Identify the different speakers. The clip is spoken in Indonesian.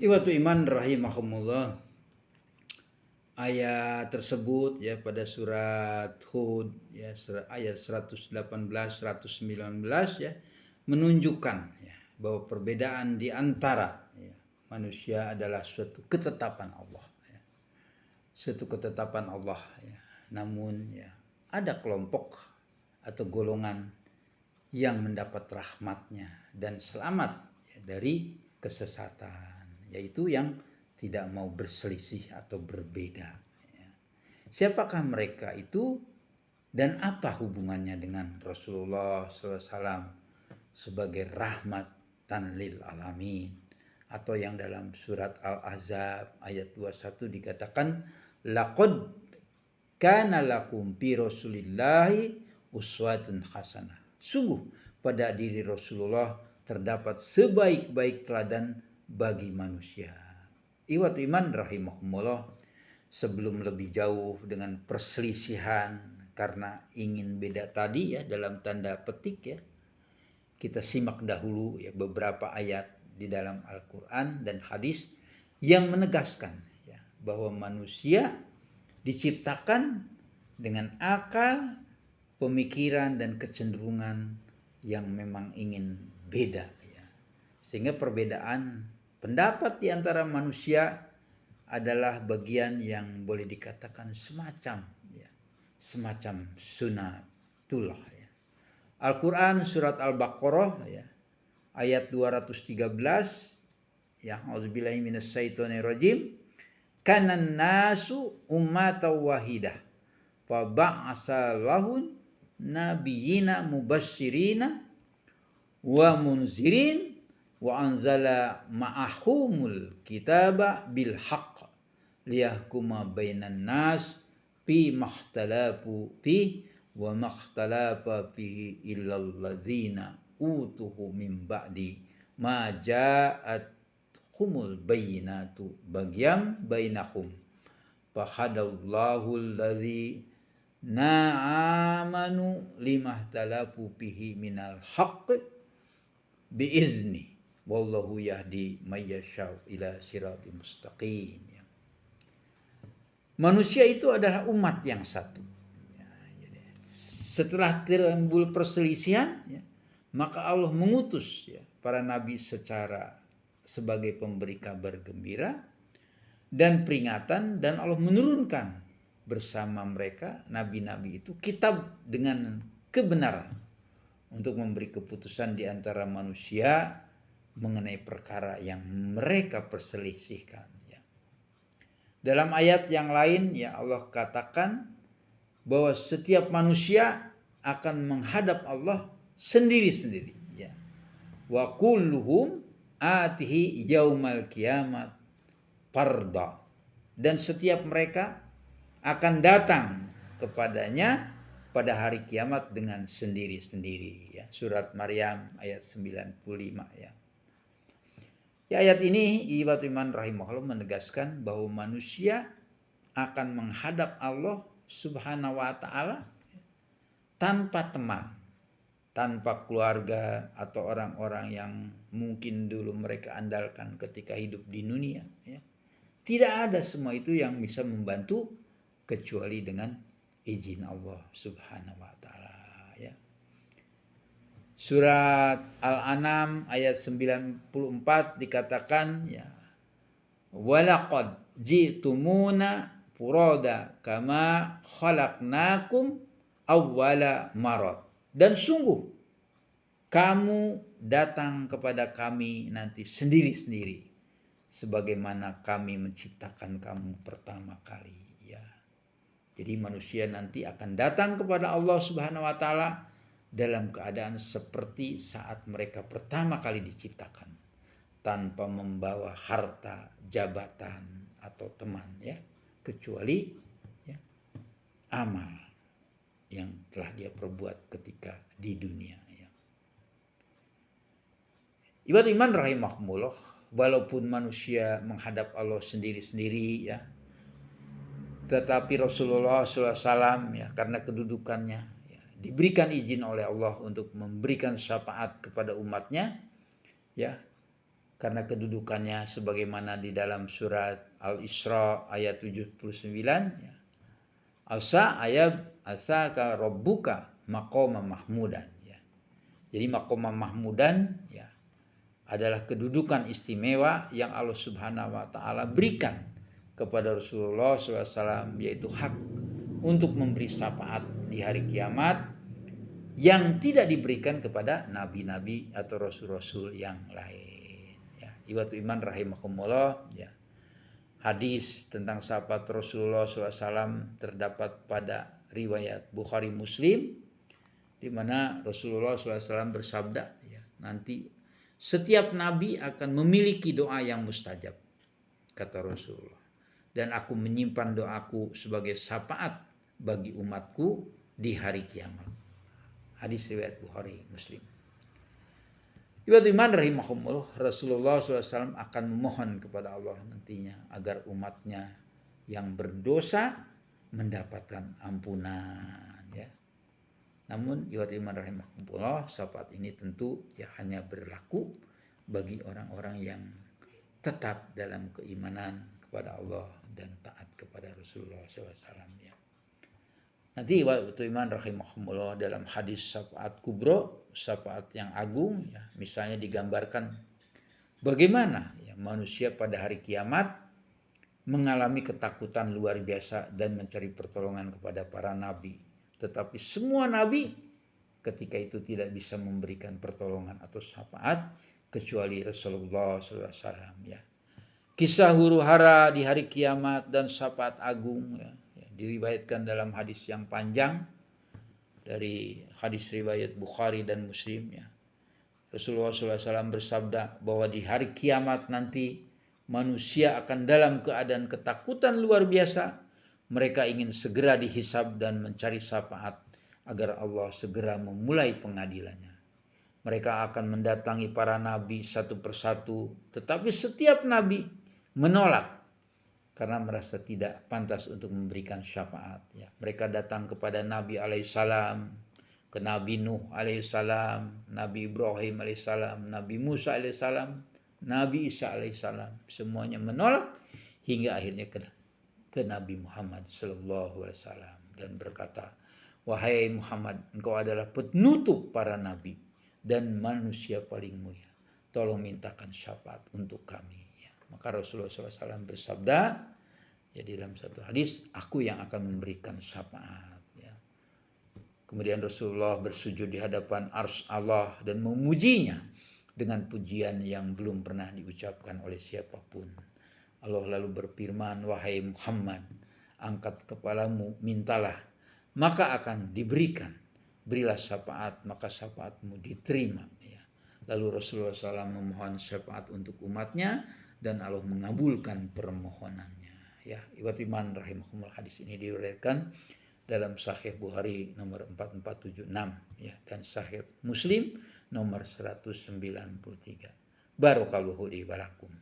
Speaker 1: Iwatu iman rahimahumullah, ayat tersebut ya pada surat Hud ya ayat 118 119 ya menunjukkan ya bahwa perbedaan di antara ya, manusia adalah suatu ketetapan Allah ya. Suatu ketetapan Allah ya. Namun ya ada kelompok atau golongan yang mendapat rahmatnya dan selamat ya, dari kesesatan, yaitu yang tidak mau berselisih atau berbeda. Ya. Siapakah mereka itu dan apa hubungannya dengan Rasulullah SAW sebagai rahmatan lil alamin, atau yang dalam surat Al-Ahzab ayat 21 dikatakan laqad kana lakum fi rasulillahi uswatun hasanah. Sungguh pada diri Rasulullah terdapat sebaik-baik teladan bagi manusia. Iwat iman rahimahumullah, sebelum lebih jauh dengan perselisihan karena ingin beda tadi ya dalam tanda petik ya, kita simak dahulu ya beberapa ayat di dalam Al-Quran dan hadis yang menegaskan ya, bahwa manusia diciptakan dengan akal, pemikiran dan kecenderungan yang memang ingin beda ya. Sehingga perbedaan pendapat di antara manusia adalah bagian yang boleh dikatakan semacam ya, semacam sunatullah ya. Al-Quran surat Al-Baqarah ya, ayat 213 ya, auzubillahi minasyaitonirrajim, kanan nasu ummatan wahidah fa ba'asa lahun nabiyina mubasyirina wa munzirin wa anzala ma'ahumul kitaba bil haqq liyahkuma bainan nas fi makhtalafu fi wa makhtalafa fihi illal ladzina utuhu min ba'di ma ja'at humul bayyinatu bagyam bainahum fahadallahu alladzi na'amanu limahtalafu fihi minal haqq biizni wallahu yahdi mayyashau ila siratim mustaqim. Manusia itu adalah umat yang satu. Setelah timbul perselisihan ya, maka Allah mengutus ya, para nabi sebagai pemberi kabar gembira dan peringatan, dan Allah menurunkan bersama mereka nabi-nabi itu kitab dengan kebenaran untuk memberi keputusan di antara manusia mengenai perkara yang mereka perselisihkan ya. Dalam ayat yang lain ya Allah katakan bahwa setiap manusia akan menghadap Allah sendiri-sendiri ya. Wa kulluhum atihi yaumal kiamat farda, dan setiap mereka akan datang kepadanya pada hari kiamat dengan sendiri-sendiri ya. Surat Maryam ayat 95 ya. Ya, ayat ini ibarat iman rahimahullah menegaskan bahwa manusia akan menghadap Allah Subhanahu wa taala tanpa teman, tanpa keluarga atau orang-orang yang mungkin dulu mereka andalkan ketika hidup di dunia ya. Tidak ada semua itu yang bisa membantu kecuali dengan izin Allah Subhanahu wa taala ya. Surat Al-An'am ayat 94 dikatakan ya, walaqad ji'tumuna furada kama khalaqnakum awwala marad, dan sungguh kamu datang kepada kami nanti sendiri-sendiri sebagaimana kami menciptakan kamu pertama kali ya. Jadi manusia nanti akan datang kepada Allah Subhanahu wa taala dalam keadaan seperti saat mereka pertama kali diciptakan, tanpa membawa harta, jabatan atau teman ya, kecuali ya, amal yang telah dia perbuat ketika di dunia ya. Ibarat iman rahimahumullah, walaupun manusia menghadap Allah sendiri-sendiri ya, tetapi Rasulullah SAW ya, karena kedudukannya ya, diberikan izin oleh Allah untuk memberikan syafaat kepada umatnya ya, karena kedudukannya sebagaimana di dalam surat Al-Isra ayat 79, ya. Asa ka rabbuka maqama mahmudan, ya. Jadi maqama mahmudan, ya, adalah kedudukan istimewa yang Allah Subhanahu wa taala berikan kepada Rasulullah SAW, yaitu hak untuk memberi syafaat di hari kiamat yang tidak diberikan kepada nabi-nabi atau rasul-rasul yang lain. Ya, iwatu iman rahimakumullah, ya. Hadis tentang syafaat Rasulullah SAW terdapat pada riwayat Bukhari Muslim, di mana Rasulullah SAW bersabda, ya, nanti setiap nabi akan memiliki doa yang mustajab, kata Rasulullah. Dan aku menyimpan doaku sebagai syafaat bagi umatku di hari kiamat. Hadis riwayat Bukhari Muslim. Ibadu iman rahimahumullah, Rasulullah SAW akan memohon kepada Allah nantinya agar umatnya yang berdosa mendapatkan ampunan, ya. Namun ibadu iman rahimahumullah, syafaat ini tentu ya hanya berlaku bagi orang-orang yang tetap dalam keimanan kepada Allah dan taat kepada Rasulullah SAW, ya. Nanti waktu iman rahimahumullah dalam hadis syafaat kubro, syafaat yang agung, ya, misalnya digambarkan bagaimana ya manusia pada hari kiamat mengalami ketakutan luar biasa dan mencari pertolongan kepada para nabi. Tetapi semua nabi ketika itu tidak bisa memberikan pertolongan atau syafaat kecuali Rasulullah SAW, ya. Kisah huru hara di hari kiamat dan syafaat agung, ya, diriwayatkan dalam hadis yang panjang dari hadis riwayat Bukhari dan Muslim, ya. Rasulullah SAW bersabda bahwa di hari kiamat nanti manusia akan dalam keadaan ketakutan luar biasa. Mereka ingin segera dihisab dan mencari syafaat agar Allah segera memulai pengadilannya. Mereka akan mendatangi para nabi satu persatu, tetapi setiap nabi menolak karena merasa tidak pantas untuk memberikan syafaat, ya. Mereka datang kepada Nabi alaihissalam, ke Nabi Nuh alaihissalam, Nabi Ibrahim alaihissalam, Nabi Musa alaihissalam, Nabi Isa alaihissalam. Semuanya menolak hingga akhirnya ke Nabi Muhammad sallallahu alaihi wasallam dan berkata, "Wahai Muhammad, engkau adalah penutup para nabi dan manusia paling mulia. Tolong mintakan syafaat untuk kami." Ya. Maka Rasulullah SAW bersabda, ya, dalam satu hadis, aku yang akan memberikan syafaat, ya. Kemudian Rasulullah bersujud di hadapan arsy Allah dan memujinya dengan pujian yang belum pernah diucapkan oleh siapapun. Allah lalu berfirman, "Wahai Muhammad, angkat kepalamu, mintalah, maka akan diberikan. Berilah syafaat, maka syafaatmu diterima." Ya. Lalu Rasulullah SAW memohon syafaat untuk umatnya dan Allah mengabulkan permohonannya. Ya, iwat iman rahimahumullah, hadis ini diriwayatkan dalam Sahih Bukhari nomor 4476, ya, dan Sahih Muslim nomor 193. Barakallahu li wa lakum.